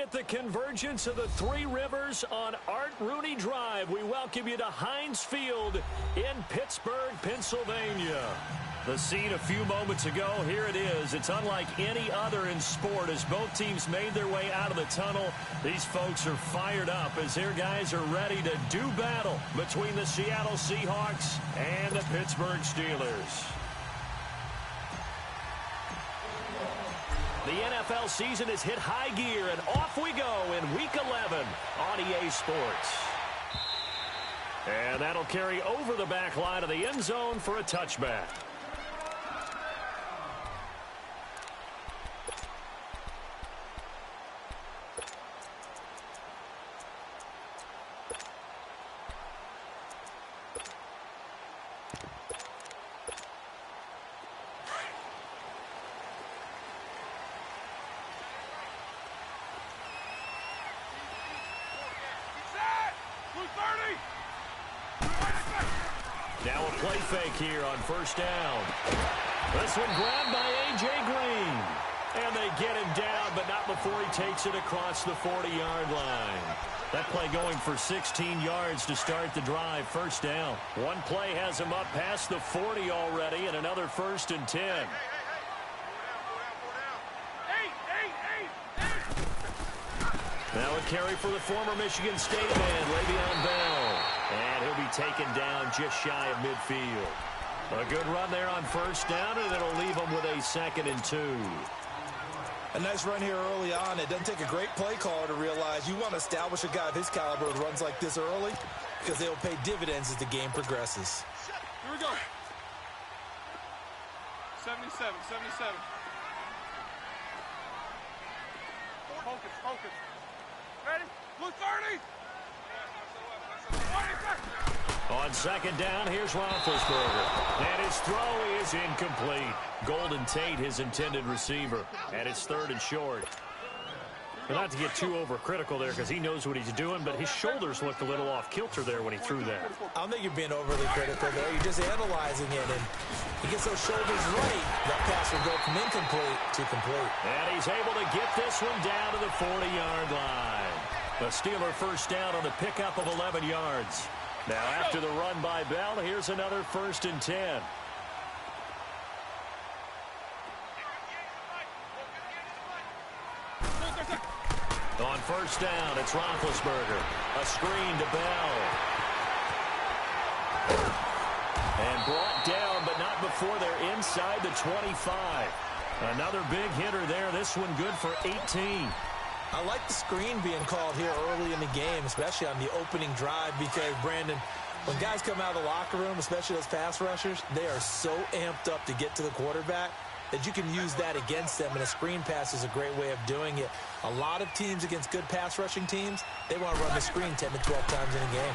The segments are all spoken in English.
at the convergence of the Three Rivers on Art Rooney Drive. We welcome you to Heinz Field in Pittsburgh, Pennsylvania. The scene a few moments ago, here it is. It's unlike any other in sport as both teams made their way out of the tunnel. These folks are fired up as their guys are ready to do battle between the Seattle Seahawks and the Pittsburgh Steelers. The NFL season has hit high gear, and off we go in Week 11 on EA Sports. And that'll carry over the back line of the end zone for a touchback. Now a play fake here on first down. This one grabbed by A.J. Green. And they get him down, but not before he takes it across the 40-yard line. That play going for 16 yards to start the drive. First down. One play has him up past the 40 already, and another 1st and 10. Now a carry for the former Michigan State man, Le'Veon Bell. And he'll be taken down just shy of midfield. A good run there on first down, and it'll leave him with a 2nd and 2. A nice run here early on. It doesn't take a great play caller to realize you want to establish a guy of his caliber with runs like this early because they will pay dividends as the game progresses. Here we go. 77. Focus. Ready? Blue 30. On second down, here's Roethlisberger. And his throw is incomplete. Golden Tate, his intended receiver. And it's 3rd and short. But not to get too overcritical there because he knows what he's doing, but his shoulders looked a little off kilter there when he threw that. I don't think you're being overly critical there. You're just analyzing it, and he gets those shoulders right. That pass will go from incomplete to complete. And he's able to get this one down to the 40-yard line. The Steeler first down on the pickup of 11 yards. Now after the run by Bell, here's another 1st and 10. On first down, it's Roethlisberger. A screen to Bell. And brought down, but not before they're inside the 25. Another big hitter there. This one good for 18. I like the screen being called here early in the game, especially on the opening drive, because, Brandon, when guys come out of the locker room, especially those pass rushers, they are so amped up to get to the quarterback that you can use that against them, and a screen pass is a great way of doing it. A lot of teams against good pass rushing teams, they want to run the screen 10 to 12 times in a game.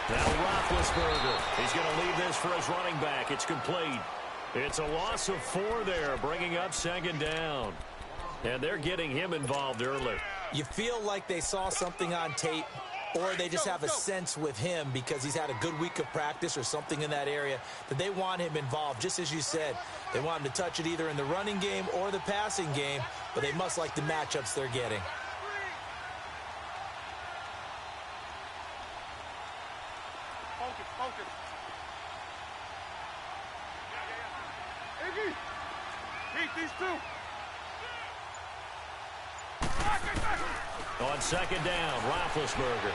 Now Roethlisberger, he's going to leave this for his running back. It's complete. It's a loss of 4 there, bringing up 2nd down. And they're getting him involved early. You feel like they saw something on tape, or they just have a sense with him because he's had a good week of practice or something in that area that they want him involved. Just as you said, they want him to touch it either in the running game or the passing game, but they must like the matchups they're getting. Focus. Iggy, beat these two. On second down, Roethlisberger.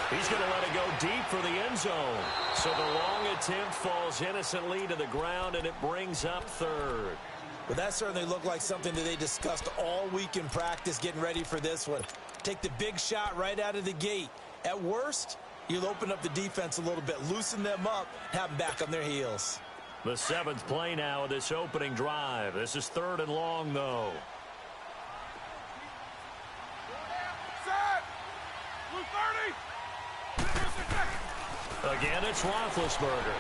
He's going to let it go deep for the end zone. So the long attempt falls innocently to the ground, and it brings up 3rd. But that certainly looked like something that they discussed all week in practice getting ready for this one. Take the big shot right out of the gate. At worst, you'll open up the defense a little bit, loosen them up, have them back on their heels. The 7th play now of this opening drive. This is 3rd and long, though. Again, it's Roethlisberger.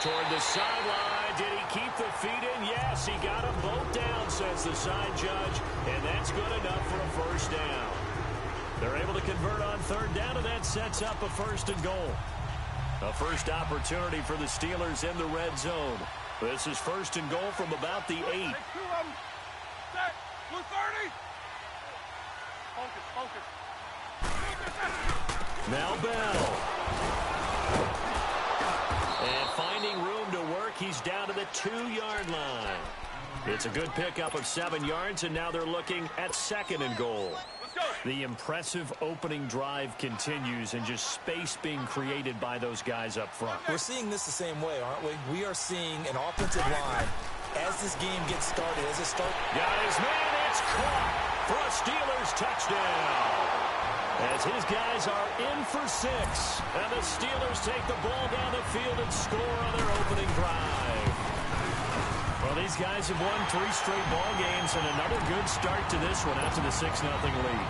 Toward the sideline. Did he keep the feet in? Yes, he got them both down, says the side judge. And that's good enough for a first down. They're able to convert on 3rd down, and that sets up a 1st and goal. A first opportunity for the Steelers in the red zone. This is 1st and goal from about the 8. Set. Blue 30. Now Bell. And finding room to work, he's down to the 2-yard line. It's a good pickup of 7 yards, and now they're looking at 2nd and goal. The impressive opening drive continues, and just space being created by those guys up front. We're seeing this the same way, aren't we? We are seeing an offensive line as this game gets started. As it starts, got his man, it's caught for a Steelers touchdown. As his guys are in for 6, and the Steelers take the ball down the field and score on their opening drive. Well, these guys have won 3 straight ball games, and another good start to this one after the 6-0 lead.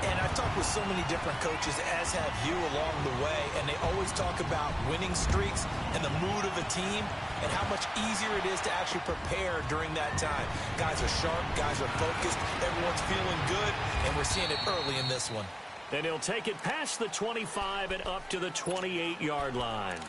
And I've talked with so many different coaches, as have you along the way, and they always talk about winning streaks and the mood of a team and how much easier it is to actually prepare during that time. Guys are sharp, guys are focused, everyone's feeling good, and we're seeing it early in this one. And he'll take it past the 25 and up to the 28-yard line.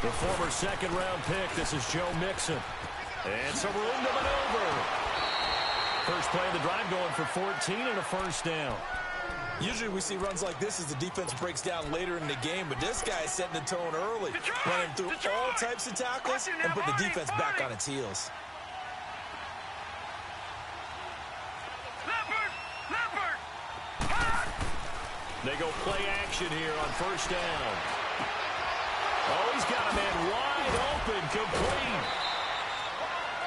The former second-round pick, this is Joe Mixon. And some room to maneuver. First play of the drive going for 14 and a first down. Usually we see runs like this as the defense breaks down later in the game, but this guy is setting the tone early, running through all types of tackles and put the defense back on its heels. They go play action here on first down. Oh, he's got a man wide open, complete.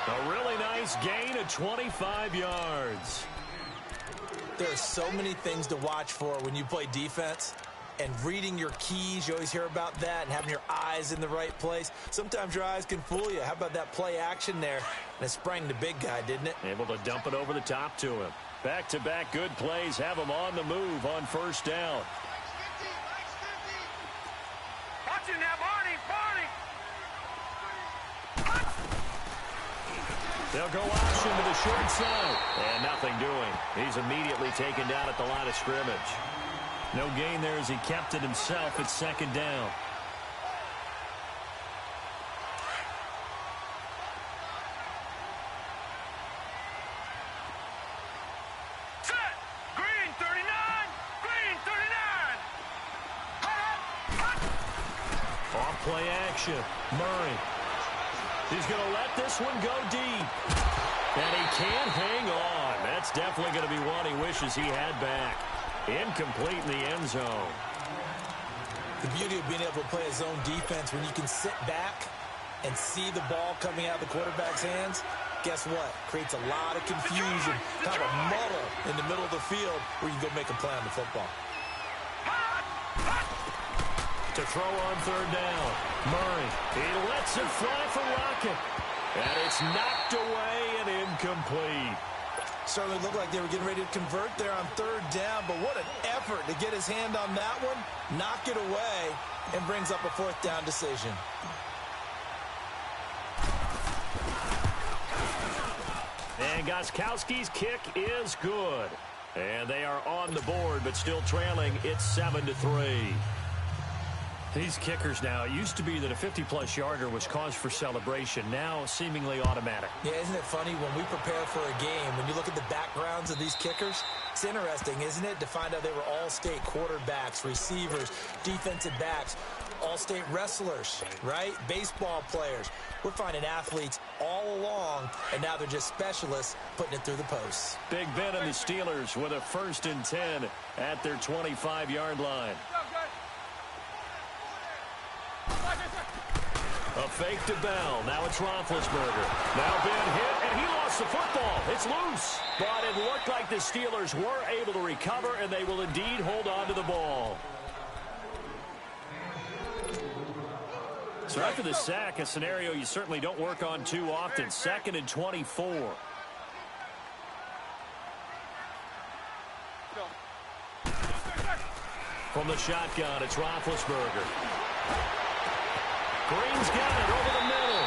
A really nice gain of 25 yards. There are so many things to watch for when you play defense. And reading your keys, you always hear about that, and having your eyes in the right place. Sometimes your eyes can fool you. How about that play action there? And it sprang the big guy, didn't it? Able to dump it over the top to him. Back-to-back good plays have him on the move on first down. Watch it now, Barney! They'll go option to the short side. And nothing doing. He's immediately taken down at the line of scrimmage. No gain there as he kept it himself at second down. Set! Green 39! Green 39! Off play action. Murray. He's going to let this one go deep. And he can't hang on. That's definitely going to be one he wishes he had back. Incomplete in the end zone. The beauty of being able to play a zone defense when you can sit back and see the ball coming out of the quarterback's hands, guess what? Creates a lot of confusion, kind of a muddle in the middle of the field where you can go make a play on the football. To throw on third down. Murray. He lets it fly for Rocket. And it's knocked away and incomplete. Certainly looked like they were getting ready to convert there on third down, but what an effort to get his hand on that one, knock it away, and brings up a fourth down decision. And Gostkowski's kick is good. And they are on the board, but still trailing. It's 7-3. These kickers now, it used to be that a 50-plus yarder was cause for celebration. Now, seemingly automatic. Yeah, isn't it funny when we prepare for a game, when you look at the backgrounds of these kickers, it's interesting, isn't it, to find out they were all-state quarterbacks, receivers, defensive backs, all-state wrestlers, right? Baseball players. We're finding athletes all along, and now they're just specialists putting it through the posts. Big Ben and the Steelers with a 1st and 10 at their 25-yard line. A fake to Bell. Now it's Roethlisberger. Now Ben hit, and he lost the football. It's loose. But it looked like the Steelers were able to recover, and they will indeed hold on to the ball. So after the sack, a scenario you certainly don't work on too often. 2nd and 24. From the shotgun, it's Roethlisberger. Green's got it over the middle.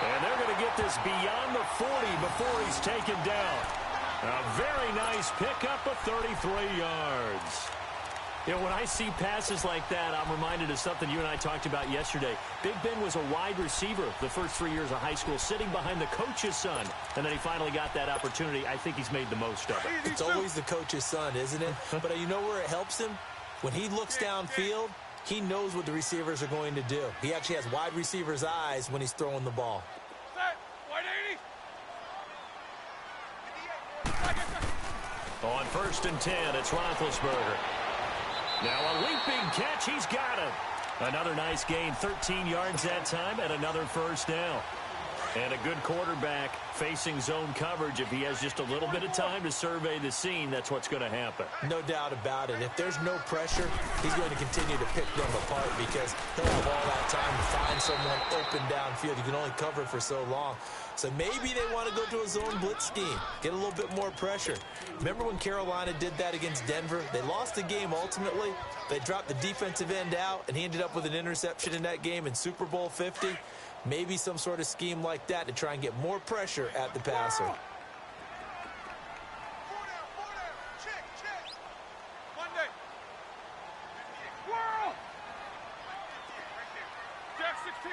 And they're going to get this beyond the 40 before he's taken down. A very nice pickup of 33 yards. You know, when I see passes like that, I'm reminded of something you and I talked about yesterday. Big Ben was a wide receiver the first 3 years of high school, sitting behind the coach's son. And then he finally got that opportunity. I think he's made the most of it. It's always the coach's son, isn't it? But you know where it helps him? When he looks downfield, he knows what the receivers are going to do. He actually has wide receivers' eyes when he's throwing the ball. On 1st and 10, it's Roethlisberger. Now a leaping catch, he's got it. Another nice gain, 13 yards that time, and another first down. And a good quarterback facing zone coverage. If he has just a little bit of time to survey the scene, that's what's going to happen. No doubt about it. If there's no pressure, he's going to continue to pick them apart because he'll have all that time to find someone open downfield. You can only cover for so long. So maybe they want to go to a zone blitz scheme, get a little bit more pressure. Remember when Carolina did that against Denver? They lost the game ultimately. They dropped the defensive end out, and he ended up with an interception in that game in Super Bowl 50. Maybe some sort of scheme like that to try and get more pressure at the passer. Monday. Whirl. Jack 16.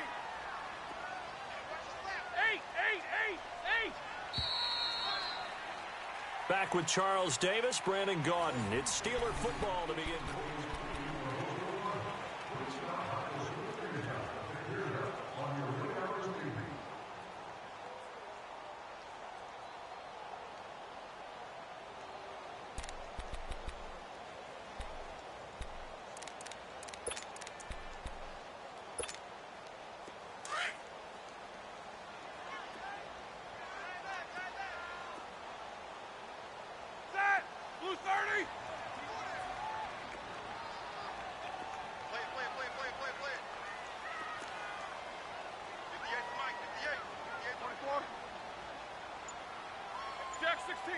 8. Back with Charles Davis, Brandon Gaudin. It's Steeler football to begin. Blue 30. Play. 58 to Mike, 58. 24. Jack 16.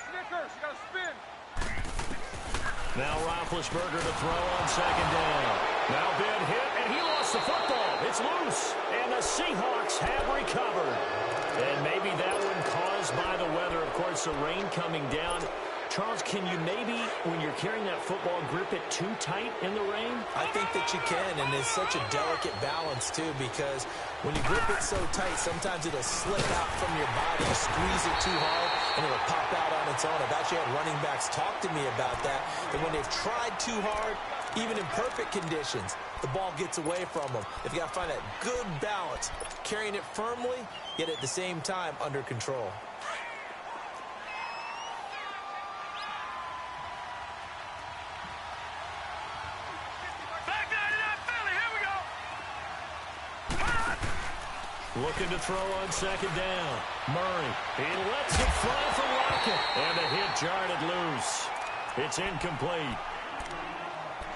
Snickers, you got to spin. Now Roethlisberger to throw on 2nd down. Now Ben hit, and he lost the football. It's loose, and the Seahawks have recovered. And maybe that one caused by the weather. Of course, the rain coming down. Charles, can you maybe, when you're carrying that football, grip it too tight in the rain? I think that you can, and it's such a delicate balance, too, because when you grip it so tight, sometimes it'll slip out from your body. You squeeze it too hard, and it'll pop out on its own. I've actually had running backs talk to me about that when they've tried too hard, even in perfect conditions, the ball gets away from them. If you got to find that good balance, carrying it firmly, yet at the same time under control. Looking to throw on 2nd down. Murray, he lets it fly from Lockett. And the hit jarred it loose. It's incomplete.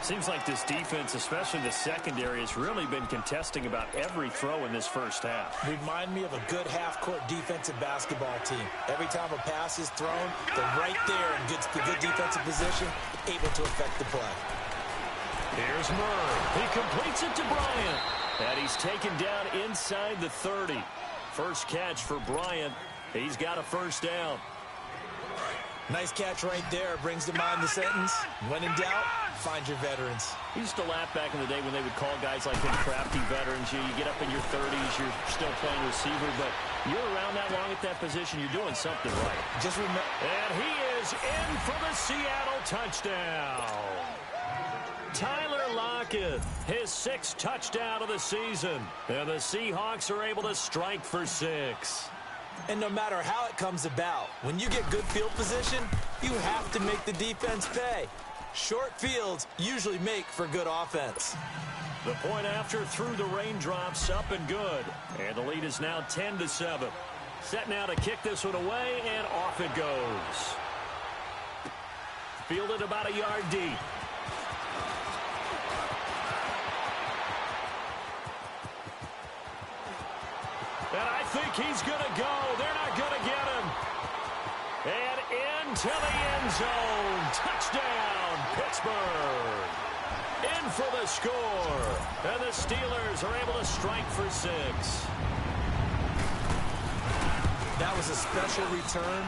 Seems like this defense, especially the secondary, has really been contesting about every throw in this first half. Remind me of a good half-court defensive basketball team. Every time a pass is thrown, they're right there in good defensive position, able to affect the play. Here's Murray. He completes it to Bryant. And he's taken down inside the 30. First catch for Bryant. He's got a first down. Nice catch right there. Brings to mind the sentence, when in doubt, find your veterans. We used to laugh back in the day when they would call guys like him crafty veterans. You get up in your 30s, you're still playing receiver, but you're around that long at that position, you're doing something right. Just remember. And he is in for the Seattle touchdown. Tyler Lockett, his 6th touchdown of the season. And the Seahawks are able to strike for 6. And no matter how it comes about, when you get good field position, you have to make the defense pay. Short fields usually make for good offense. The point after through the raindrops, up and good. And the lead is now 10-7. Set now to kick this one away, and off it goes. Fielded about a yard deep. And I think he's going to go. They're not going to get him. And into the end zone. Touchdown, Pittsburgh. in for the score. And the Steelers are able to strike for 6. That was a special return,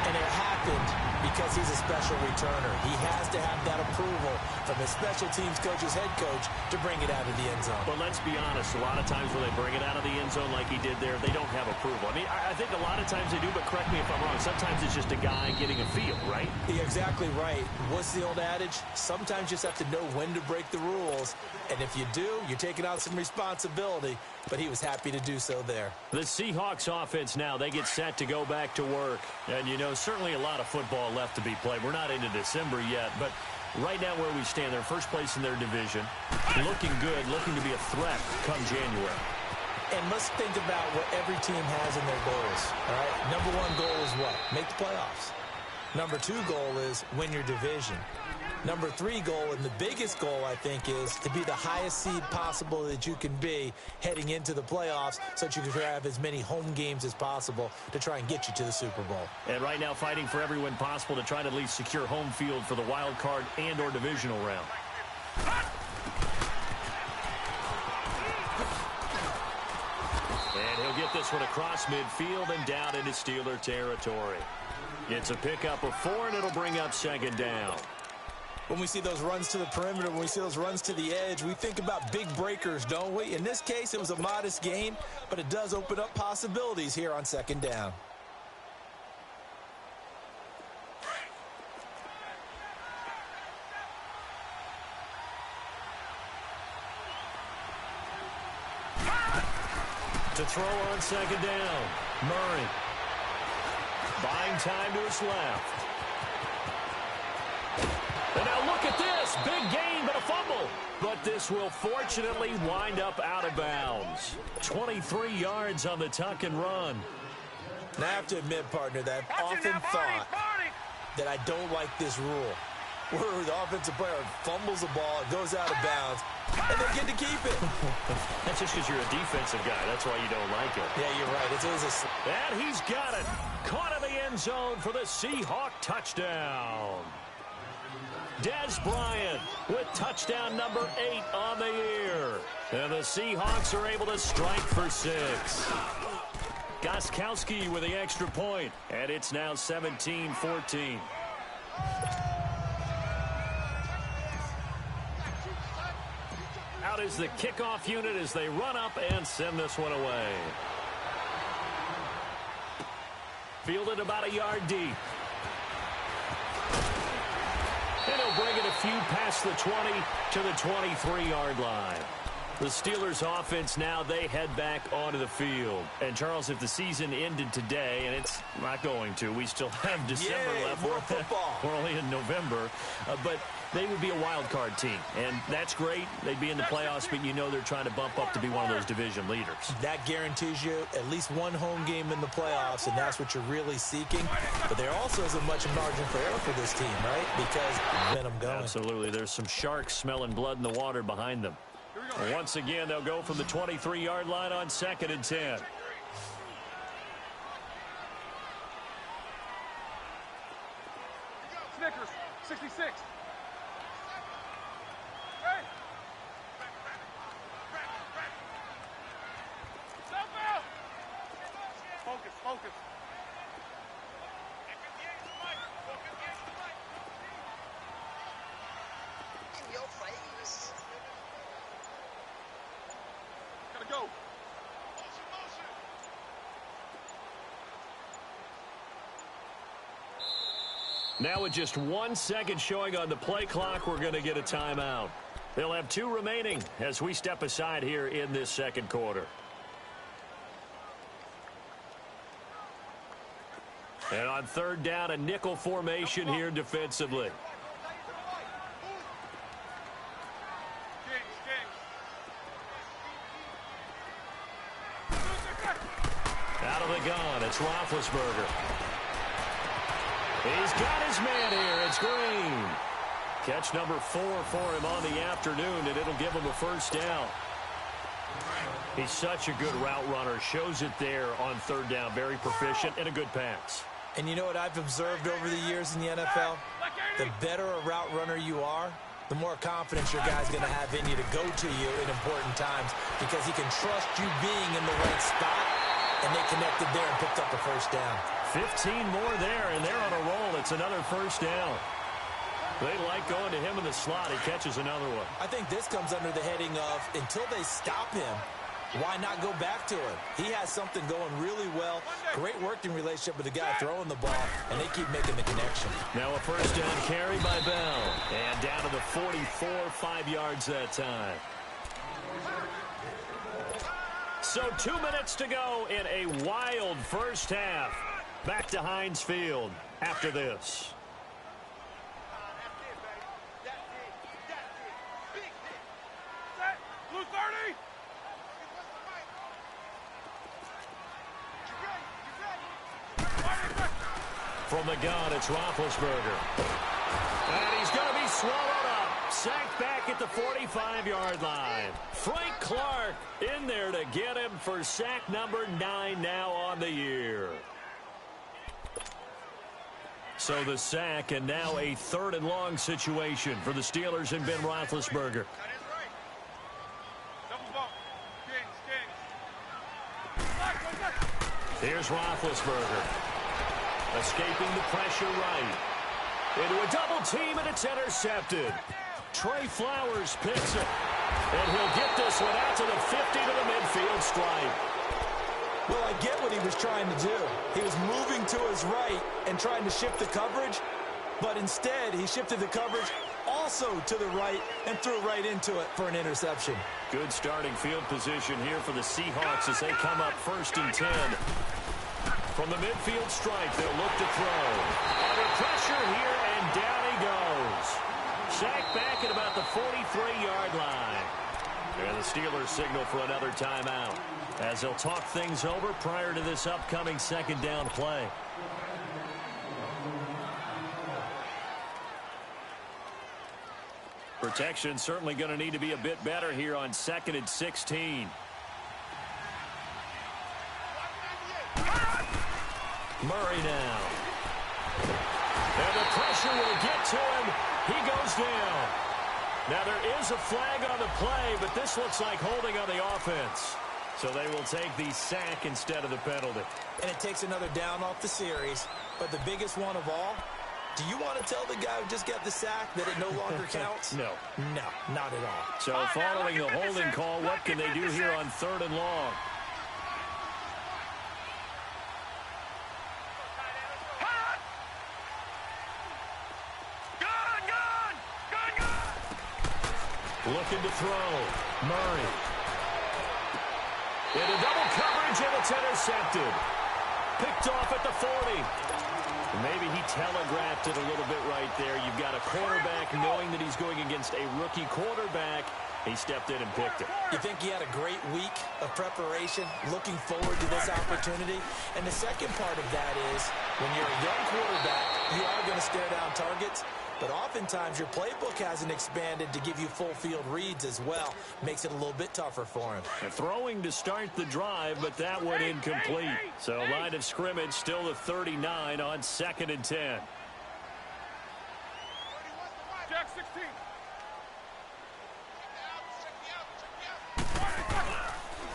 and it happened because he's a special returner. He has to have that approval from his special teams coach's head coach to bring it out of the end zone. But let's be honest, a lot of times when they bring it out of the end zone like he did there, they don't have approval. I mean, I think a lot of times they do, but correct me if I'm wrong. Sometimes it's just a guy getting a feel, right? You're exactly right. What's the old adage? Sometimes you just have to know when to break the rules. And if you do, you're taking on some responsibility. But he was happy to do so there. The Seahawks offense now, they get set to go back to work. And, you know, certainly a lot of football left to be played. We're not into December yet, but right now where we stand, they're first place in their division. Looking good, looking to be a threat come January. And let's think about what every team has in their goals, all right? Number 1 goal is what? Make the playoffs. Number 2 goal is win your division. Number 3 goal, and the biggest goal, I think, is to be the highest seed possible that you can be heading into the playoffs so that you can have as many home games as possible to try and get you to the Super Bowl. And right now fighting for every win possible to try to at least secure home field for the wild card and or divisional round. And he'll get this one across midfield and down into Steeler territory. It's a pickup of 4, and it'll bring up 2nd down. When we see those runs to the perimeter, when we see those runs to the edge, we think about big breakers, don't we? In this case, it was a modest gain, but it does open up possibilities here on 2nd down. To throw on 2nd down, Murray. Buying time to his left. And now look at this. Big gain, but a fumble. But this will fortunately wind up out of bounds. 23 yards on the tuck and run. And I have to admit, partner, that I've often thought that I don't like this rule, where the offensive player fumbles the ball, it goes out of bounds, and they get to keep it. That's just because you're a defensive guy. That's why you don't like it. Yeah, you're right. It's always And he's got it. Caught in the end zone for the Seahawk touchdown. Dez Bryant with touchdown number 8 on the year. And the Seahawks are able to strike for 6. Gostkowski with the extra point. And it's now 17-14. Out is the kickoff unit as they run up and send this one away. Fielded about a yard deep. And he'll bring it a few past the 20 to the 23-yard line. The Steelers offense now, they head back onto the field. And, Charles, if the season ended today, and it's not going to, we still have December left. More football. We're only in November. But they would be a wild card team. And that's great. They'd be in the playoffs, but you know they're trying to bump up to be one of those division leaders. That guarantees you at least one home game in the playoffs, and that's what you're really seeking. But there also isn't much margin for error for this team, right? Because momentum going. Absolutely. There's some sharks smelling blood in the water behind them. Once again, they'll go from the 23-yard line on 2nd and 10. Snickers, 66. Hey! Focus, focus. In your face. Gotta go. Now with just 1 second showing on the play clock, we're going to get a timeout. They'll have 2 remaining as we step aside here in this second quarter. And on 3rd down, a nickel formation here defensively. Out of the gun, it's Roethlisberger. He's got his man here. It's Green. Catch number 4 for him on the afternoon, and it'll give him a first down. He's such a good route runner. Shows it there on 3rd down. Very proficient and a good pass. And you know what I've observed over the years in the NFL? The better a route runner you are, the more confidence your guy's going to have in you to go to you in important times because he can trust you being in the right spot, and they connected there and picked up a first down. 15 more there, and they're on a roll. It's another first down. They like going to him in the slot. He catches another one. I think this comes under the heading of until they stop him, why not go back to him? He has something going really well. Great working relationship with the guy throwing the ball, and they keep making the connection. Now a first down carry by Bell. And down to the 44, 5 yards that time. So 2 minutes to go in a wild first half. Back to Heinz Field after this. Blue 30. From the gun, it's Roethlisberger. And he's going to be swallowed up. Sacked back at the 45-yard line. Frank Clark in there to get him for sack number 9 now on the year. So the sack, and now a 3rd and long situation for the Steelers and Ben Roethlisberger. Here's Roethlisberger. Escaping the pressure right. Into a double team, and it's intercepted. Trey Flowers picks it. And he'll get this one out to the 50 to the midfield stripe. Well, I get what he was trying to do. He was moving to his right and trying to shift the coverage, but instead he shifted the coverage also to the right and threw right into it for an interception. Good starting field position here for the Seahawks as they come up 1st and 10. From the midfield stripe, they'll look to throw. Under pressure here, and down he goes. Sacked back at about the 43-yard line. And the Steelers signal for another timeout as they'll talk things over prior to this upcoming 2nd down play. Protection certainly going to need to be a bit better here on 2nd and 16. Murray now. And the pressure will get to him. He goes down. Now there is a flag on the play, but this looks like holding on the offense. So they will take the sack instead of the penalty. And it takes another down off the series. But the biggest one of all, do you want to tell the guy who just got the sack that it no longer counts? No. No, not at all. So following the holding call, what can they do here on 3rd and long? Looking to throw. Murray. Into double coverage, and it's intercepted. Picked off at the 40. Maybe he telegraphed it a little bit right there. You've got a quarterback knowing that he's going against a rookie quarterback. He stepped in and picked it. You think he had a great week of preparation, looking forward to this opportunity? And the second part of that is, when you're a young quarterback, you are going to stare down targets. But oftentimes your playbook hasn't expanded to give you full field reads as well. Makes it a little bit tougher for him. Throwing to start the drive, but that one incomplete. So line of scrimmage still the 39 on 2nd and 10. Jack 16.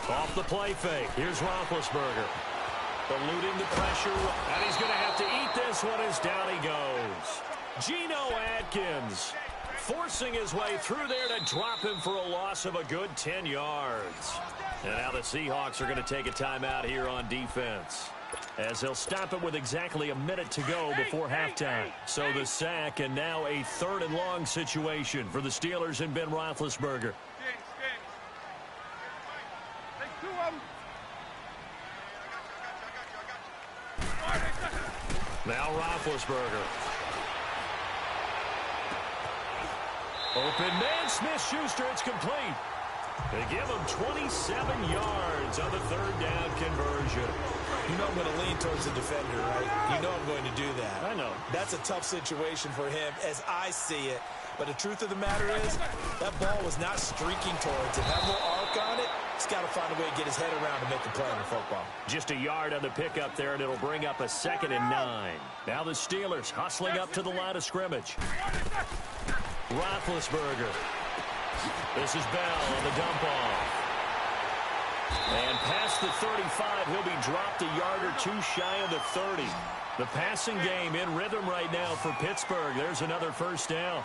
Off the play fake. Here's Roethlisberger. Eluding the pressure, and he's going to have to eat this one as down he goes. Geno Atkins forcing his way through there to drop him for a loss of a good 10 yards. And now the Seahawks are going to take a timeout here on defense, as they'll stop it with exactly a minute to go before halftime. So the sack, and now a 3rd and long situation for the Steelers and Ben Roethlisberger. Now Roethlisberger. Open man, Smith-Schuster, it's complete. They give him 27 yards on the 3rd down conversion. You know I'm going to lean towards the defender, right? You know I'm going to do that. I know. That's a tough situation for him as I see it. But the truth of the matter is, that ball was not streaking towards it. Have a little arc on it. He's got to find a way to get his head around to make a play in the football. Just a yard on the pickup there, and it'll bring up a 2nd and 9. Now the Steelers hustling up to the line of scrimmage. Roethlisberger. This is Bell on the dump off. And past the 35, he'll be dropped a yard or two shy of the 30. The passing game in rhythm right now for Pittsburgh. There's another first down.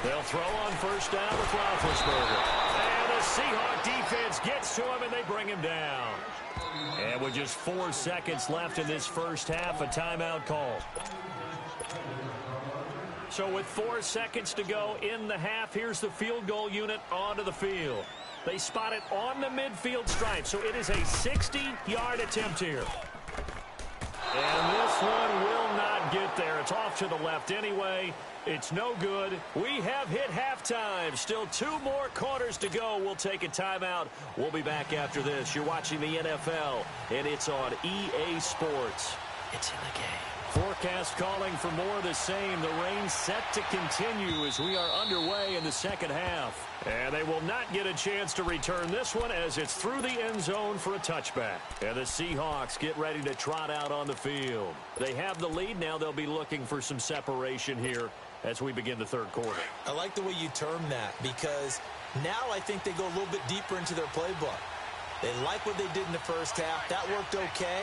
They'll throw on first down with Roethlisberger. And the Seahawk defense gets to him, and they bring him down. And with just 4 seconds left in this first half, a timeout call. So with 4 seconds to go in the half, here's the field goal unit onto the field. They spot it on the midfield stripe, so it is a 60-yard attempt here. And this one will not get there. It's off to the left anyway. It's no good. We have hit halftime. Still 2 more quarters to go. We'll take a timeout. We'll be back after this. You're watching the NFL, and it's on EA Sports. It's in the game. Forecast calling for more of the same. The rain set to continue as we are underway in the second half. And they will not get a chance to return this one as it's through the end zone for a touchback. And the Seahawks get ready to trot out on the field. They have the lead. Now they'll be looking for some separation here as we begin the third quarter. I like the way you term that because now I think they go a little bit deeper into their playbook. They like what they did in the first half. That worked okay.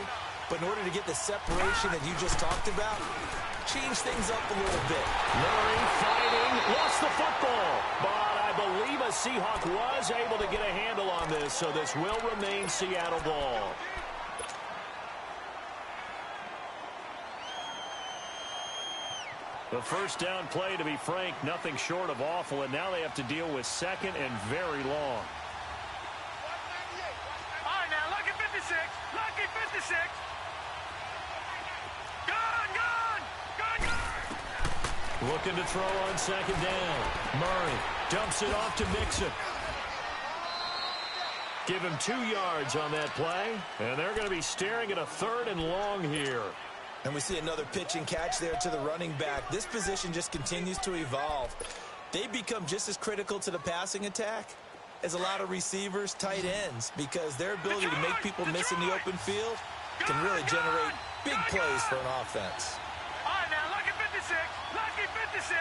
But in order to get the separation that you just talked about, change things up a little bit. Murray fighting, lost the football. But I believe a Seahawk was able to get a handle on this, so this will remain Seattle ball. The first down play, to be frank, nothing short of awful, and now they have to deal with second and very long. All right, now, lucky 56. Lucky 56. Looking to throw on second down. Murray dumps it off to Mixon. Give him 2 yards on that play. And they're going to be staring at a 3rd and long here. And we see another pitch and catch there to the running back. This position just continues to evolve. They become just as critical to the passing attack as a lot of receivers, tight ends, because their ability to make people miss in the open field can really generate big plays for an offense. All right, now, lucky 56. Lucky 56.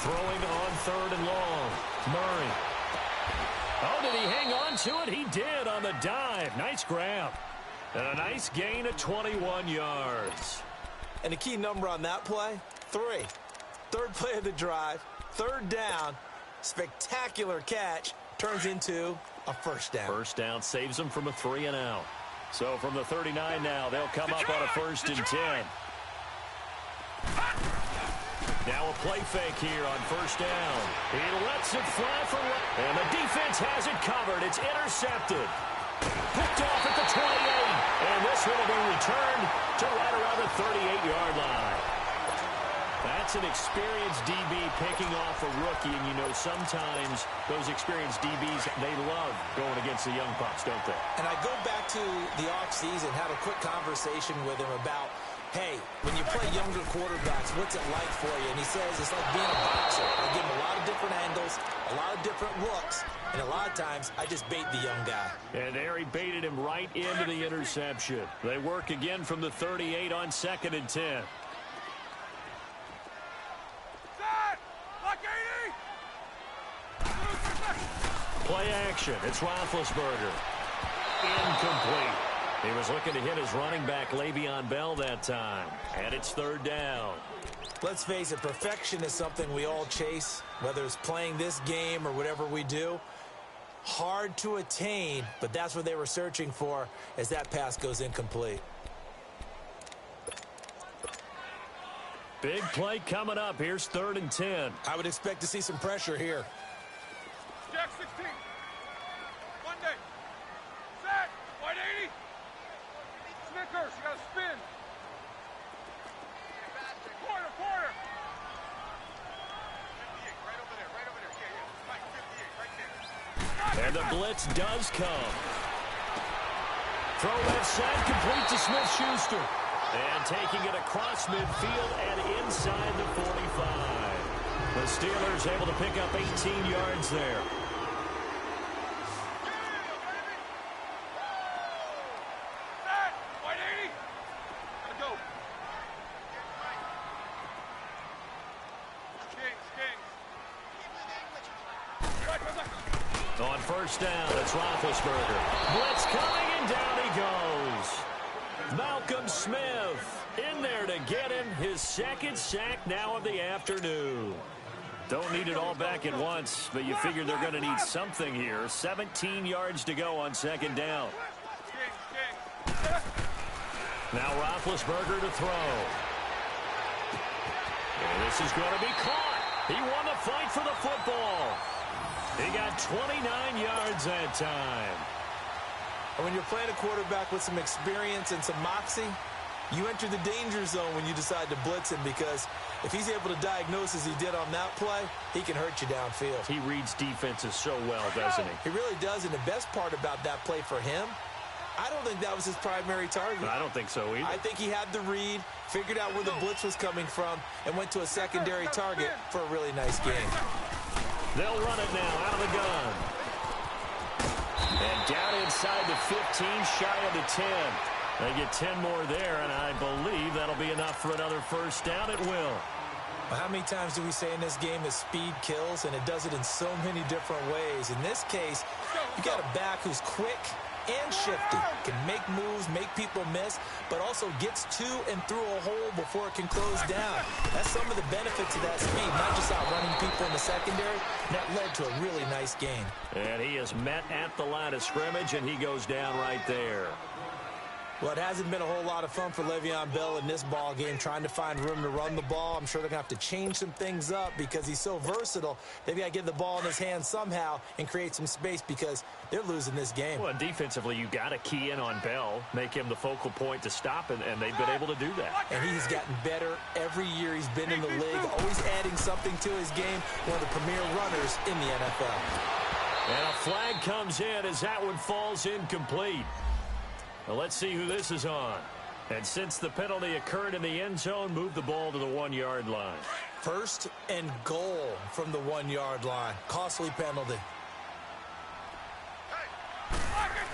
Throwing on 3rd and long. Murray. Oh, did he hang on to it? He did on the dive. Nice grab. And a nice gain of 21 yards. And the key number on that play, 3. 3rd play of the drive, 3rd down, spectacular catch, turns into a first down. First down saves them from a 3 and out. So from the 39 now, they'll come up on a 1st and 10. Now a play fake here on first down. He lets it fly for right. And the defense has it covered. It's intercepted. Picked off at the 28. And this one will be returned to right around the 38-yard line. That's an experienced DB picking off a rookie. And you know sometimes those experienced DBs, they love going against the young pups, don't they? And I go back to the offseason, had a quick conversation with him about, hey, when you play younger quarterbacks, what's it like for you? And he says it's like being a boxer. I give him a lot of different angles, a lot of different looks, and a lot of times I just bait the young guy. And there he baited him right into the interception. They work again from the 38 on 2nd and 10. Play action. It's Roethlisberger. Incomplete. He was looking to hit his running back, Le'Veon Bell, that time. And it's 3rd down. Let's face it, perfection is something we all chase, whether it's playing this game or whatever we do. Hard to attain, but that's what they were searching for as that pass goes incomplete. Big play coming up. Here's 3rd and 10. I would expect to see some pressure here. Jack 16. Monday. Set. 180. Snickers, you got to spin. Quarter. 58, right over there. Yeah. Mike, 58, right there. And the blitz does come. Throw left side, complete to Smith-Schuster. And taking it across midfield and inside the 45. The Steelers able to pick up 18 yards there. Set. 180. Gotta go. first down. It's Roethlisberger. Blitz coming, and down he goes. Malcolm Smith in there to get him his second sack now of the afternoon. Don't need it all back at once, but you figure they're going to need something here. 17 yards to go on second down. Now Roethlisberger to throw. And this is going to be caught. He won the fight for the football. He got 29 yards that time. And when you're playing a quarterback with some experience and some moxie, you enter the danger zone when you decide to blitz him, because if he's able to diagnose as he did on that play, he can hurt you downfield. He reads defenses so well, doesn't he? He really does, and the best part about that play for him, I don't think that was his primary target. I don't think so either. I think he had the read, figured out where the blitz was coming from, and went to a secondary target for a really nice game. They'll run it now out of the gun. And down inside the 15, shy of the 10. They get 10 more there, and I believe that'll be enough for another first down. It will. Well, how many times do we say in this game that speed kills, and it does it in so many different ways? In this case, you got a back who's quick and shifty, can make moves, make people miss, but also gets to and through a hole before it can close down. That's some of the benefits of that speed, not just outrunning people in the secondary. That led to a really nice gain. And he is met at the line of scrimmage, and he goes down right there. Well, it hasn't been a whole lot of fun for Le'Veon Bell in this ball game, trying to find room to run the ball. I'm sure they're going to have to change some things up because he's so versatile. They've got to get the ball in his hands somehow and create some space because they're losing this game. Well, defensively, you got to key in on Bell, make him the focal point to stop, and they've been able to do that. And he's gotten better every year he's been in the league, always adding something to his game, one of the premier runners in the NFL. And a flag comes in as that one falls incomplete. Well, let's see who this is on. And since the penalty occurred in the end zone, move the ball to the 1-yard line. First and goal from the 1-yard line. Costly penalty.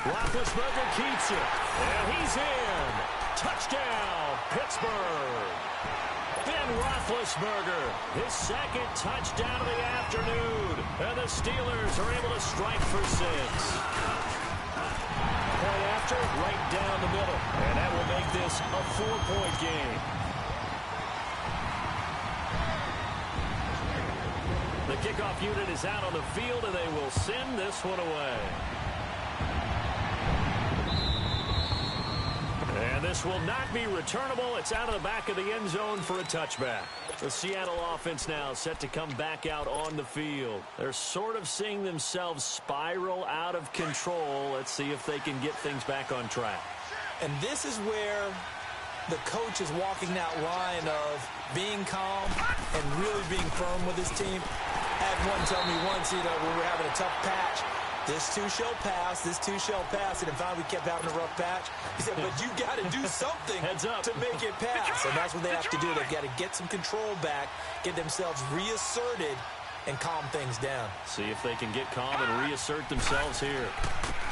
Roethlisberger keeps it. And he's in. Touchdown, Pittsburgh. Ben Roethlisberger, his second touchdown of the afternoon. And the Steelers are able to strike for 6. Point after, right down the middle. And that will make this a 4-point game. The kickoff unit is out on the field, and they will send this one away. And this will not be returnable. It's out of the back of the end zone for a touchback. The Seattle offense now set to come back out on the field. They're sort of seeing themselves spiral out of control. Let's see if they can get things back on track. And this is where the coach is walking that line of being calm and really being firm with his team. I had one tell me once, when we were having a tough patch, this too shall pass, this too shall pass. And in fact, we kept having a rough patch. He said, but you got to do something to make it pass. And that's what they have to do. They've got to get some control back, get themselves reasserted, and calm things down. See if they can get calm and reassert themselves here.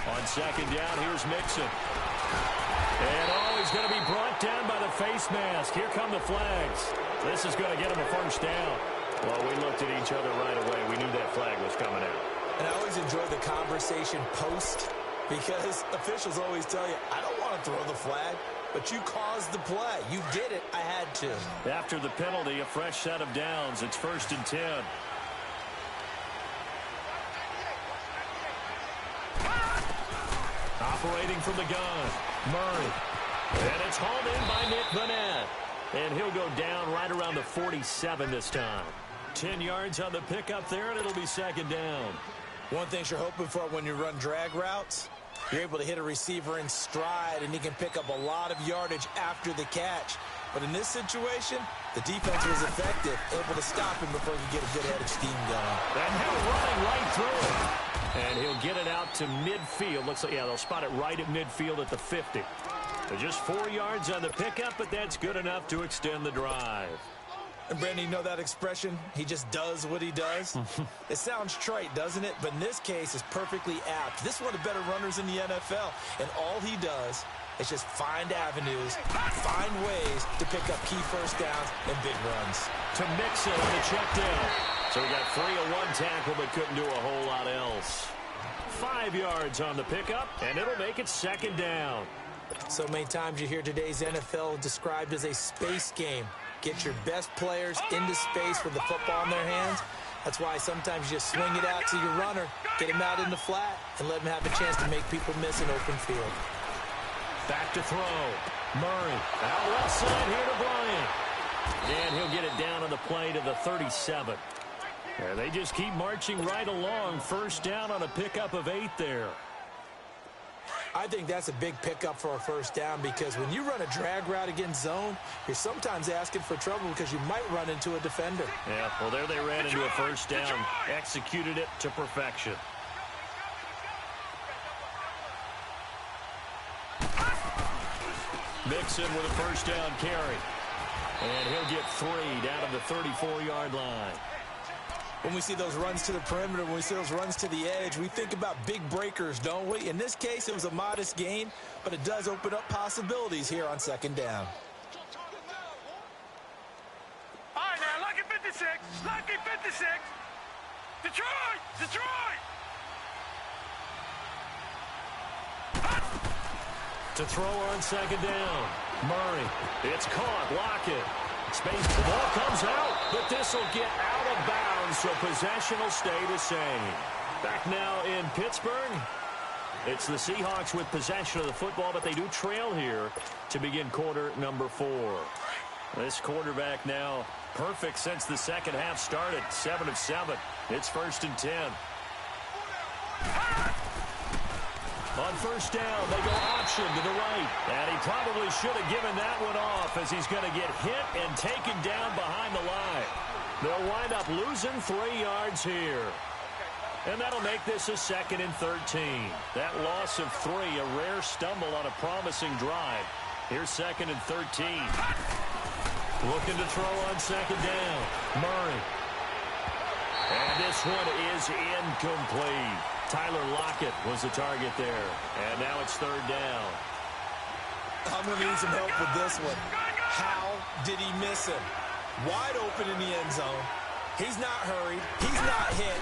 On second down, here's Mixon. And he's going to be brought down by the face mask. Here come the flags. This is going to get him a first down. Well, we looked at each other right away. We knew that flag was coming out. And I always enjoy the conversation post, because officials always tell you, I don't want to throw the flag, but you caused the play. You did it. I had to. After the penalty, a fresh set of downs. It's 1st and 10. Operating from the gun, Murray. And it's hauled in by Nick Vannett. And he'll go down right around the 47 this time. 10 yards on the pickup there, and it'll be second down. One thing you're hoping for when you run drag routes, you're able to hit a receiver in stride, and he can pick up a lot of yardage after the catch. But in this situation, the defense was effective, able to stop him before he could get a good head of steam going. And he'll running right through it. And he'll get it out to midfield. Looks like, they'll spot it right at midfield at the 50. So just 4 yards on the pickup, but that's good enough to extend the drive. And Brandon, you know that expression? He just does what he does? It sounds trite, doesn't it? But in this case, it's perfectly apt. This is one of the better runners in the NFL. And all he does is just find avenues, find ways to pick up key first downs and big runs. To Mixon on the check down. So we got 3 on one tackle, but couldn't do a whole lot else. 5 yards on the pickup, and it'll make it second down. So many times you hear today's NFL described as a space game. Get your best players into space with the football in their hands. That's why sometimes you just swing it out to your runner, get him out in the flat, and let him have a chance to make people miss an open field. Back to throw. Murray out left side here to Bryant. And he'll get it down on the play to the 37. And they just keep marching right along. First down on a pickup of 8 there. I think that's a big pickup for a first down because when you run a drag route against zone, you're sometimes asking for trouble because you might run into a defender. Yeah, well, there they ran into a first down. Executed it to perfection. Mixon with a first down carry. And he'll get 3 down to the 34-yard line. When we see those runs to the perimeter, when we see those runs to the edge, we think about big breakers, don't we? In this case, it was a modest gain, but it does open up possibilities here on second down. All right, now, lucky 56. Lucky 56. Detroit! Detroit! To throw on second down. Murray. It's caught. Lockett. Space. The ball comes out, but this will get out of bounds, so possession will stay the same. Back now in Pittsburgh. It's the Seahawks with possession of the football, but they do trail here to begin quarter number 4. This quarterback now perfect since the second half started. 7 of 7. It's 1st and 10. On first down, they go option to the right. And he probably should have given that one off as he's going to get hit and taken down behind the line. They'll wind up losing 3 yards here. And that'll make this a 2nd and 13. That loss of 3, a rare stumble on a promising drive. Here's 2nd and 13. Looking to throw on second down. Murray. And this one is incomplete. Tyler Lockett was the target there. And now it's 3rd down. I'm going to need some help with this one. How did he miss him? Wide open in the end zone. He's not hurried. He's not hit.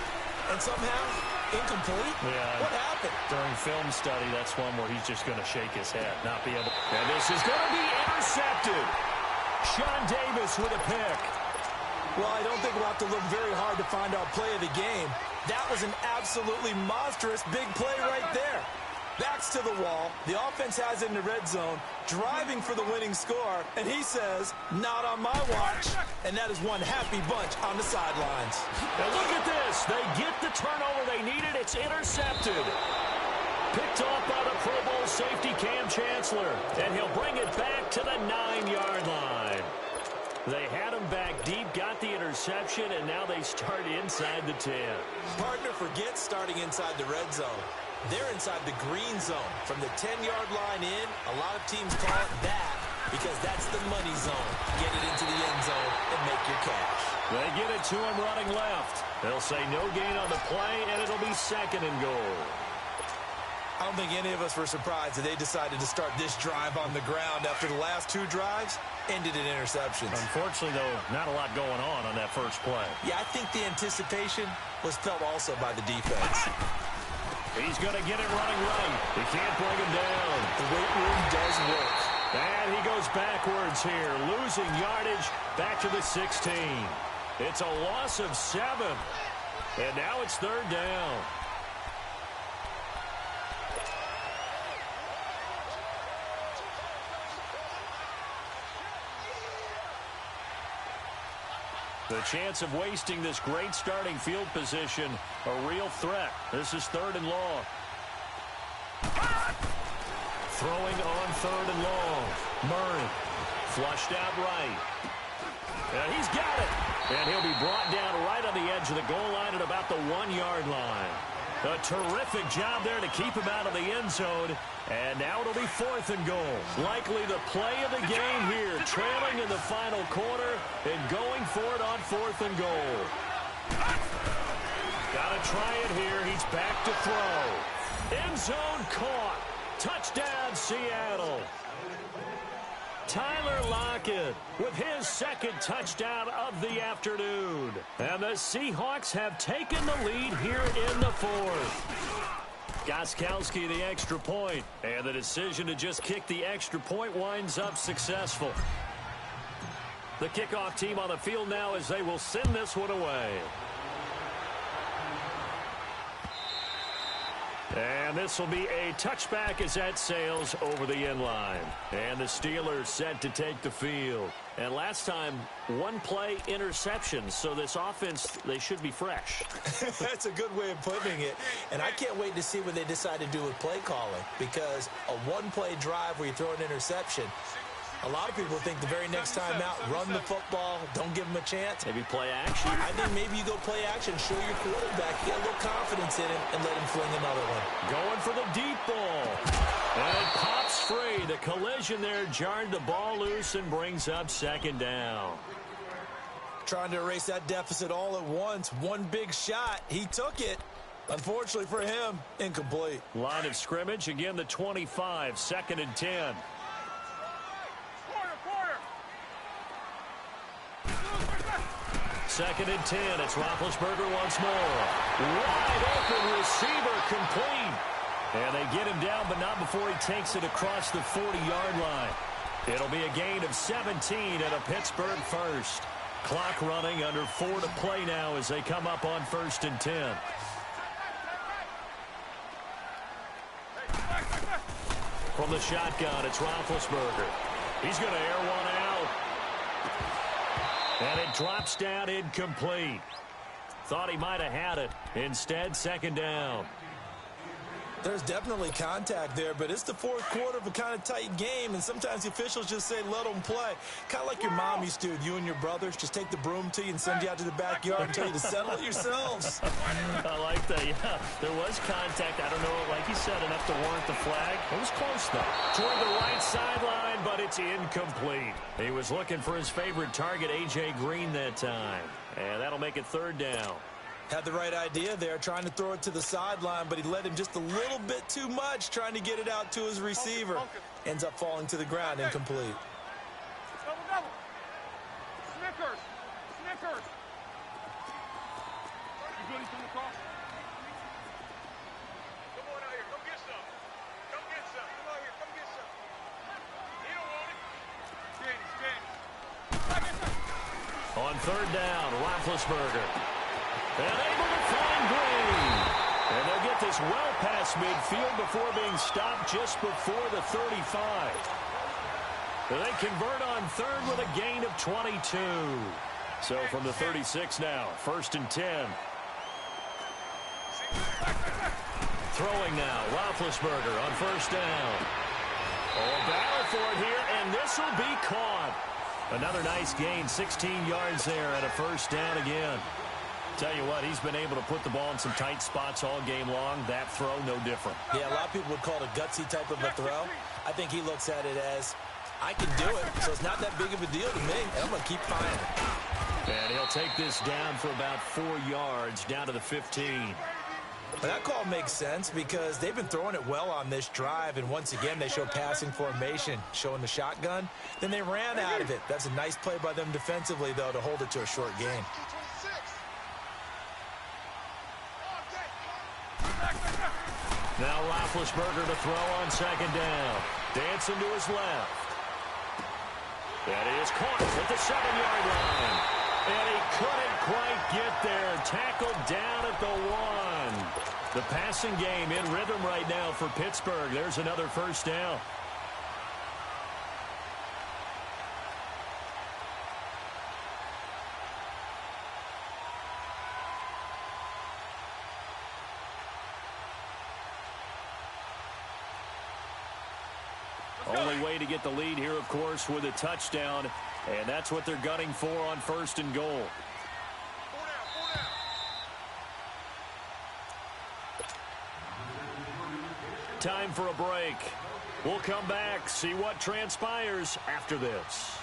And somehow, incomplete? Yeah. What happened? During film study, that's one where he's just going to shake his head, not be able to. And this is going to be intercepted. Sean Davis with a pick. Well, I don't think we'll have to look very hard to find our play of the game. That was an absolutely monstrous big play right there. Backs to the wall. The offense has it in the red zone, driving for the winning score, and he says, not on my watch. And that is one happy bunch on the sidelines. And look at this. They get the turnover they needed. It's intercepted. Picked off by the Pro Bowl safety Cam Chancellor. And he'll bring it back to the 9-yard line. They had him back deep, got the interception, and now they start inside the 10. Partner forgets starting inside the red zone. They're inside the green zone. From the 10-yard line in, a lot of teams call it that because that's the money zone. Get it into the end zone and make your cash. They get it to him running left. They'll say no gain on the play, and it'll be 2nd and goal. I don't think any of us were surprised that they decided to start this drive on the ground after the last 2 drives ended in interceptions. Unfortunately, though, not a lot going on that first play. Yeah, I think the anticipation was felt also by the defense. He's going to get it running right. He can't bring him down. The weight room does work. And he goes backwards here, losing yardage back to the 16. It's a loss of 7. And now it's 3rd down. The chance of wasting this great starting field position, a real threat. This is 3rd and long. Throwing on 3rd and long. Murray flushed out right. And he's got it. And he'll be brought down right on the edge of the goal line at about the 1-yard line. A terrific job there to keep him out of the end zone. And now it'll be 4th and goal. Likely the play of the game here. Trailing in the final quarter and going for it on 4th and goal. Got to try it here. He's back to throw. End zone caught. Touchdown, Seattle. Tyler Lockett with his 2nd touchdown of the afternoon. And the Seahawks have taken the lead here in the 4th. Gostkowski the extra point. And the decision to just kick the extra point winds up successful. The kickoff team on the field now as they will send this one away. And this will be a touchback as that sails over the end line. And the Steelers set to take the field. And last time, one play interception. So this offense, they should be fresh. That's a good way of putting it. And I can't wait to see what they decide to do with play calling. Because a one-play drive where you throw an interception, a lot of people think the very next time out, run the football, don't give them a chance. Maybe play action. I think maybe you go play action, show your quarterback, get a little confidence in him, and let him fling another one. Going for the deep ball. And it pops free. The collision there jarred the ball loose and brings up second down. Trying to erase that deficit all at once. One big shot. He took it. Unfortunately for him, incomplete. Line of scrimmage, again the 25, 2nd and 10. Second and 10. It's Roethlisberger once more. Wide open receiver complete. And they get him down, but not before he takes it across the 40-yard line. It'll be a gain of 17 and a Pittsburgh first. Clock running, under 4 to play now as they come up on 1st and 10. From the shotgun, it's Roethlisberger. He's going to air one out. And it drops down incomplete. Thought he might have had it. Instead, 2nd down. There's definitely contact there, but it's the fourth quarter of a kind of tight game, and sometimes the officials just say, let them play. Kind of like your mom used to with you and your brothers. Just take the broom to you and send you out to the backyard and tell you to settle it yourselves. I like that, yeah. There was contact. I don't know, like you said, enough to warrant the flag. It was close, though. Toward the right sideline, but it's incomplete. He was looking for his favorite target, A.J. Green, that time. And that'll make it 3rd down. Had the right idea there, trying to throw it to the sideline, but he led him just a little bit too much, trying to get it out to his receiver. Ends up falling to the ground, incomplete. Double. Snickers. You good? He's coming across. Come on out here. Come get some. Come out here. Come get some. He don't want it. Danny. On 3rd down, Roethlisberger. And able to find Green. And they'll get this well past midfield before being stopped just before the 35. They convert on 3rd with a gain of 22. So from the 36 now, 1st and 10. Throwing now, Roethlisberger on 1st down. Battle for it here, and this will be caught. Another nice gain, 16 yards there and a 1st down again. Tell you what, he's been able to put the ball in some tight spots all game long. That throw, no different. Yeah, a lot of people would call it a gutsy type of a throw. I think he looks at it as, I can do it, so it's not that big of a deal to me, and I'm going to keep firing. And he'll take this down for about 4 yards, down to the 15. But that call makes sense because they've been throwing it well on this drive, and once again, they show passing formation, showing the shotgun. Then they ran out of it. That's a nice play by them defensively, though, to hold it to a short gain. Now Roethlisberger to throw on 2nd down. Dancing to his left. That is caught at the 7-yard line. And he couldn't quite get there. Tackled down at the 1. The passing game in rhythm right now for Pittsburgh. There's another 1st down. Only way to get the lead here, of course, with a touchdown. And that's what they're gunning for on 1st and goal. Time for a break. We'll come back, see what transpires after this.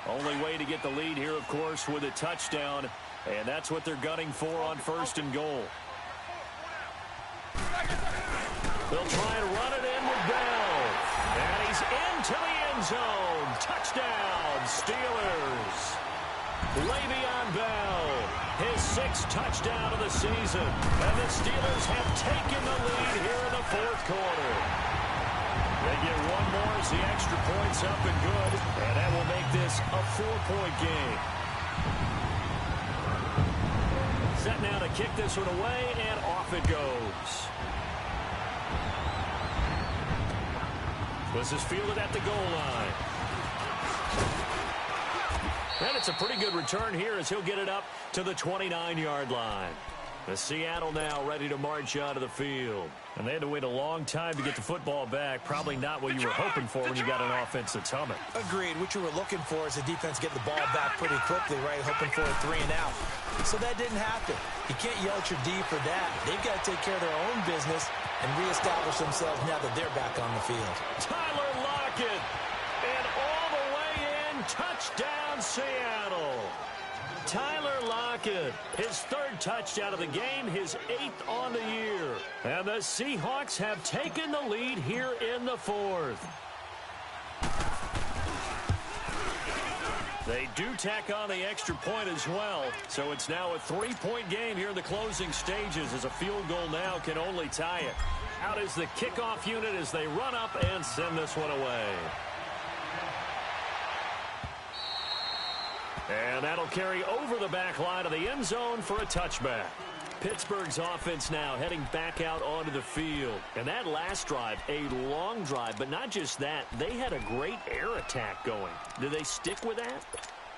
Only way to get the lead here, of course, with a touchdown. And that's what they're gunning for on 1st and goal. They'll try and run it in with Bell. And he's into the end zone. Touchdown, Steelers. Le'Veon Bell. his 6th touchdown of the season. And the Steelers have taken the lead here in the 4th quarter. They get one more as the extra point's up and good. And that will make this a 4-point game. Set now to kick this one away, and off it goes. This is fielded at the goal line. And it's a pretty good return here as he'll get it up to the 29-yard line. The Seattle now ready to march out of the field. And they had to wait a long time to get the football back. Probably not what you were hoping for when you got an offense that's humming. Agreed. What you were looking for is the defense get the ball back pretty quickly, right? Hoping for a 3-and-out. So that didn't happen. You can't yell at your D for that. They've got to take care of their own business and reestablish themselves now that they're back on the field. Tyler Lockett. And all the way in. Touchdown, Seattle. Tyler Lockett, his 3rd touchdown of the game, his 8th on the year. And the Seahawks have taken the lead here in the 4th. They do tack on the extra point as well, so it's now a 3-point game here in the closing stages as a field goal now can only tie it. Out is the kickoff unit as they run up and send this one away. And that'll carry over the back line of the end zone for a touchback. Pittsburgh's offense now heading back out onto the field. And that last drive, a long drive, but not just that, they had a great air attack going. Do they stick with that?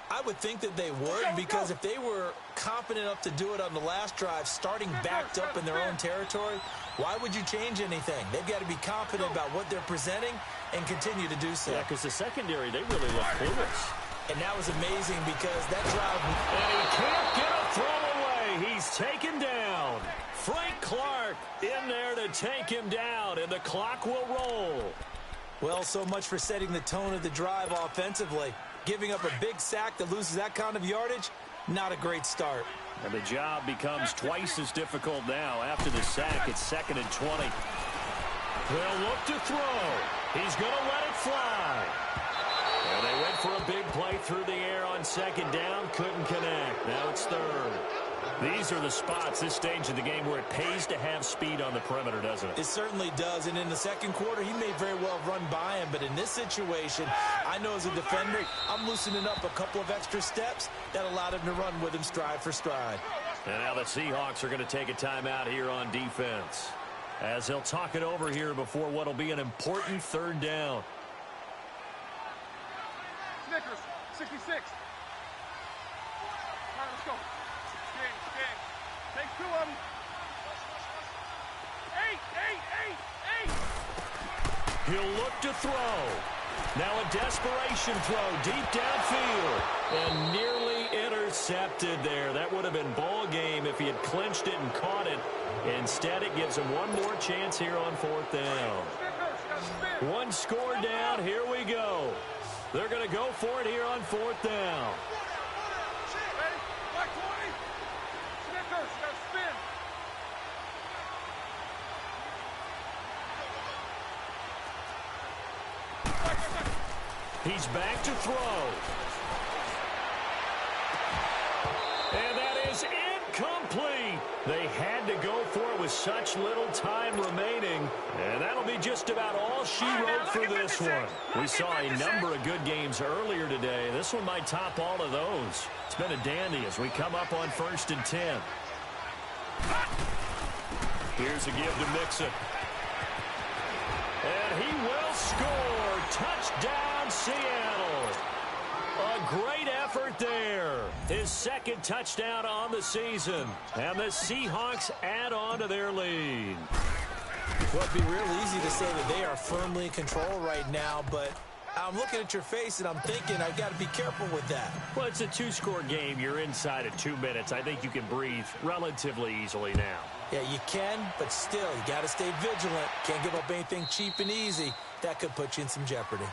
I would think that they would, because if they were confident enough to do it on the last drive, starting backed up in their own territory, why would you change anything? They've got to be confident about what they're presenting and continue to do so. Yeah, because the secondary, they really look clueless. And that was amazing because that drive... And he can't get a throw away. He's taken down. Frank Clark in there to take him down, and the clock will roll. Well, so much for setting the tone of the drive offensively. Giving up a big sack that loses that kind of yardage, not a great start. And the job becomes twice as difficult now. After the sack, it's 2nd and 20. They'll look to throw. He's going to let it fly. And they went for a big play through the air on 2nd down. Couldn't connect. Now it's 3rd. These are the spots, this stage of the game, where it pays to have speed on the perimeter, doesn't it? It certainly does. And in the 2nd quarter, he may very well run by him. But in this situation, I know as a defender, I'm loosening up a couple of extra steps that allowed him to run with him stride for stride. And now the Seahawks are going to take a timeout here on defense, as they'll talk it over here before what will be an important 3rd down. Snickers, 66. All right, let's go. Gang. Take 2 of them. 8. He'll look to throw. Now a desperation throw deep downfield. And nearly intercepted there. That would have been ball game if he had clinched it and caught it. Instead, it gives him one more chance here on 4th down. One score down. Here we go. They're going to go for it here on 4th down. Ready? Black 20. Snickers, got to spin. He's back to throw. And that is incomplete. They had to go for it with such little time remaining. And that'll be just about all she wrote for this one. We saw a number of good games earlier today. This one might top all of those. It's been a dandy as we come up on 1st and 10. Here's a give to Mixon. And he will score. Touchdown, Seattle. A great effort there. His 2nd touchdown on the season. And the Seahawks add on to their lead. Well, it'd be real easy to say that they are firmly in control right now, but I'm looking at your face and I'm thinking I've got to be careful with that. Well, it's a 2-score game. You're inside of 2 minutes. I think you can breathe relatively easily now. Yeah, you can, but still, you got to stay vigilant. Can't give up anything cheap and easy. That could put you in some jeopardy.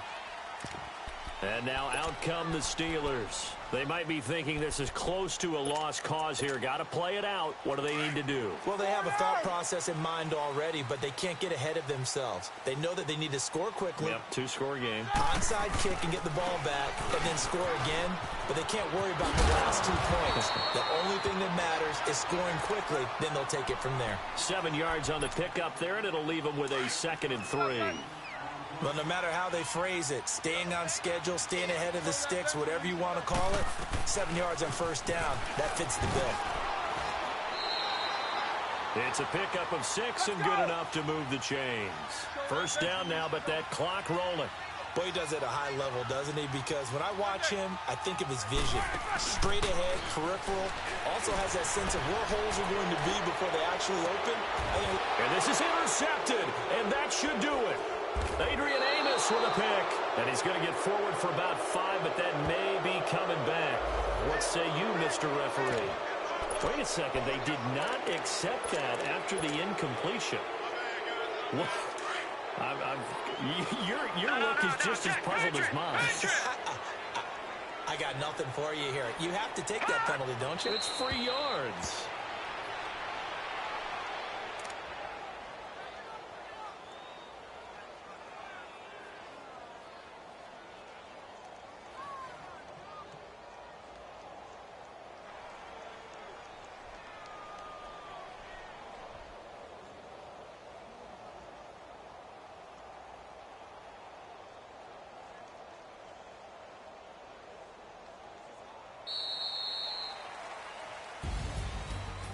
And now out come the Steelers. They might be thinking this is close to a lost cause here. Got to play it out. What do they need to do? Well, they have a thought process in mind already, but they can't get ahead of themselves. They know that they need to score quickly. Yep, two-score game. Onside kick and get the ball back, and then score again. But they can't worry about the last 2 points. The only thing that matters is scoring quickly. Then they'll take it from there. 7 yards on the pickup there, and it'll leave them with a 2nd and 3. Well, no matter how they phrase it, staying on schedule, staying ahead of the sticks, whatever you want to call it, 7 yards on first down, that fits the bill. It's a pickup of 6 and good enough to move the chains. First down now, but that clock rolling. Boy, he does it at a high level, doesn't he? Because when I watch him, I think of his vision. Straight ahead, peripheral. Also has that sense of where holes are going to be before they actually open. And this is intercepted, and that should do it. Adrian Amos with a pick. And he's going to get forward for about 5, but that may be coming back. What say you, Mr. Referee? Wait a second. They did not accept that after the incompletion. What? Your look is just as puzzled as mine. I got nothing for you here. You have to take that penalty, don't you? It's free yards.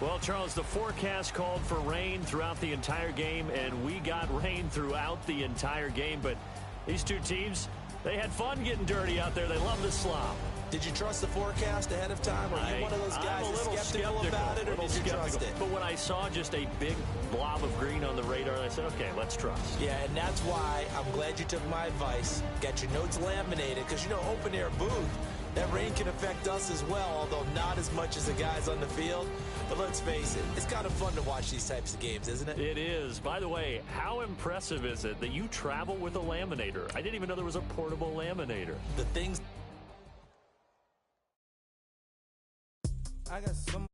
Well, Charles, the forecast called for rain throughout the entire game, and we got rain throughout the entire game. But these two teams, they had fun getting dirty out there. They love the slop. Did you trust the forecast ahead of time? Or are you one of those guys that's skeptical about it, or did you trust it? But when I saw just a big blob of green on the radar, I said, okay, let's trust. Yeah, and that's why I'm glad you took my advice. Got your notes laminated, because, you know, open-air booth, that rain can affect us as well, although not as much as the guys on the field. But let's face it, it's kind of fun to watch these types of games, isn't it? It is. By the way, how impressive is it that you travel with a laminator? I didn't even know there was a portable laminator. The things... I got some...